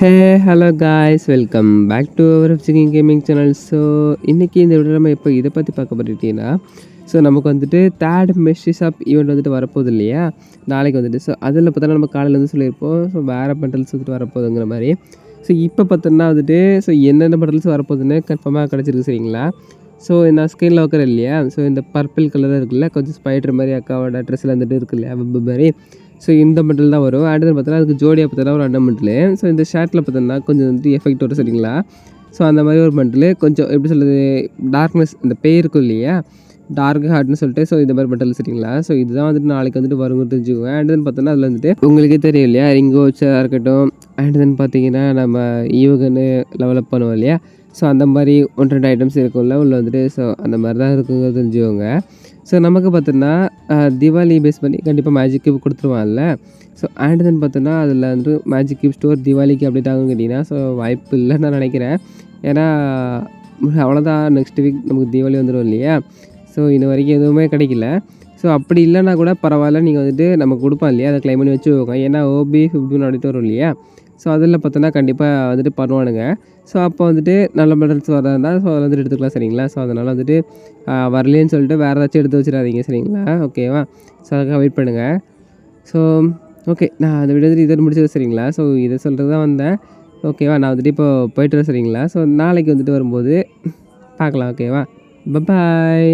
Hey hello guys welcome back to our singing gaming channel. So இன்றைக்கி இந்த video நம்ம இப்போ இதை பற்றி பார்க்க போட்டுக்கிட்டிங்கன்னா, ஸோ நமக்கு வந்துட்டு தேர்ட் மெஷி ஷாப் ஈவெண்ட் வந்துட்டு வரப்போகுது இல்லையா நாளைக்கு வந்துட்டு. ஸோ அதில் பார்த்தோன்னா நம்ம காலையில் வந்து சொல்லியிருப்போம், ஸோ வேறு பண்டல்ஸ் வந்துட்டு வரப்போகுதுங்கிற மாதிரி. ஸோ இப்போ பார்த்தோன்னா வந்துட்டு ஸோ என்னென்ன பண்டல்ஸ் வரப்போகுதுன்னு கன்ஃபார்மாக கிடச்சிருக்கு சரிங்களா. ஸோ நான் ஸ்க்ரீனில் வைக்கிறேன் இல்லையா, ஸோ இந்த பர்பிள் கலர் இருக்குல்ல, கொஞ்சம் ஸ்பைடர் மாதிரி அக்காவோட ட்ரெஸ்ஸில் வந்துட்டு இருக்கு இல்லையா வெப் மாதிரி. ஸோ இந்த மெட்டல் தான் வரும். அடுத்து பார்த்தோன்னா அதுக்கு ஜோடியாக பார்த்தோன்னா ஒரு அண்டை மெட்டலு. ஸோ இந்த ஷர்ட்டில் பார்த்தோன்னா கொஞ்சம் வந்துட்டு எஃபெக்ட் வரும் சரிங்களா. ஸோ அந்த மாதிரி ஒரு மெட்டலு கொஞ்சம் எப்படி சொல்கிறது, டார்க்னஸ் இந்த பேய் இருக்கும் இல்லையா, டார்க் ஹார்ட்னு சொல்லிட்டு. ஸோ இந்த மாதிரி மெட்டல் சரிங்களா. ஸோ இதுதான் வந்துட்டு நாளைக்கு வந்துட்டு வருங்க தெரிஞ்சுக்குவேன். அண்ட் தென் பார்த்தோன்னா அதில் வந்துட்டு உங்களுக்கே தெரியும் இல்லையா, ரிங்கோ வச்சாக இருக்கட்டும். அண்ட் தென் பார்த்தீங்கன்னா நம்ம ஈவகன்னு லெவலப் பண்ணுவோம் இல்லையா, ஸோ அந்த மாதிரி 1-2 ஐட்டம்ஸ் இருக்கும்ல உள்ள வந்துட்டு. ஸோ அந்த மாதிரி தான் இருக்குங்க தெரிஞ்சுக்கோங்க. ஸோ நமக்கு பார்த்தோன்னா தீபாவளி பேஸ் பண்ணி கண்டிப்பாக மேஜிக் கியூப் கொடுத்துருவான்ல. ஸோ அண்ட் தென் பார்த்தோன்னா அதில் வந்துட்டு மேஜிக் கியூப் ஸ்டோர் தீபாவளிக்கு அப்டேட் ஆகும் கேட்டிங்கன்னா, ஸோ வாய்ப்பு இல்லைன்னு நான் நினைக்கிறேன். ஏன்னா அவ்வளோதான், நெக்ஸ்ட் வீக் நமக்கு தீபாவளி வந்துடும் இல்லையா. ஸோ இன்ன வரைக்கும் எதுவுமே கிடைக்கல. ஸோ அப்படி இல்லைன்னா கூட பரவாயில்ல, நீங்கள் வந்துட்டு நமக்கு கொடுப்பான் இல்லையா, அதை கிளைம் பண்ணி வச்சுக்கோங்க. ஏன்னா OB 15 அப்படின்ட்டு வரும் இல்லையா. ஸோ அதில் பார்த்தோன்னா கண்டிப்பாக வந்துட்டு பண்ணுவானுங்க. ஸோ அப்போ வந்துட்டு நல்ல மெடல்ஸ் வரதா, ஸோ அதில் வந்துட்டு எடுத்துக்கலாம் சரிங்களா. ஸோ அதனால் வந்துட்டு வரலேன்னு சொல்லிட்டு வேறு ஏதாச்சும் எடுத்து வச்சிடாதீங்க சரிங்களா, ஓகேவா. ஸோ அதுக்காக வெயிட் பண்ணுங்கள். ஸோ ஓகே, நான் அந்த வீடியோ வந்துட்டு இதை முடிச்சது சரிங்களா. ஸோ இதை சொல்கிறது தான் வந்தேன், ஓகேவா. நான் வந்துட்டு இப்போ போய்ட்டு வரேன் சரிங்களா. ஸோ நாளைக்கு வந்துட்டு வரும்போது பார்க்கலாம், ஓகேவா. பாய்.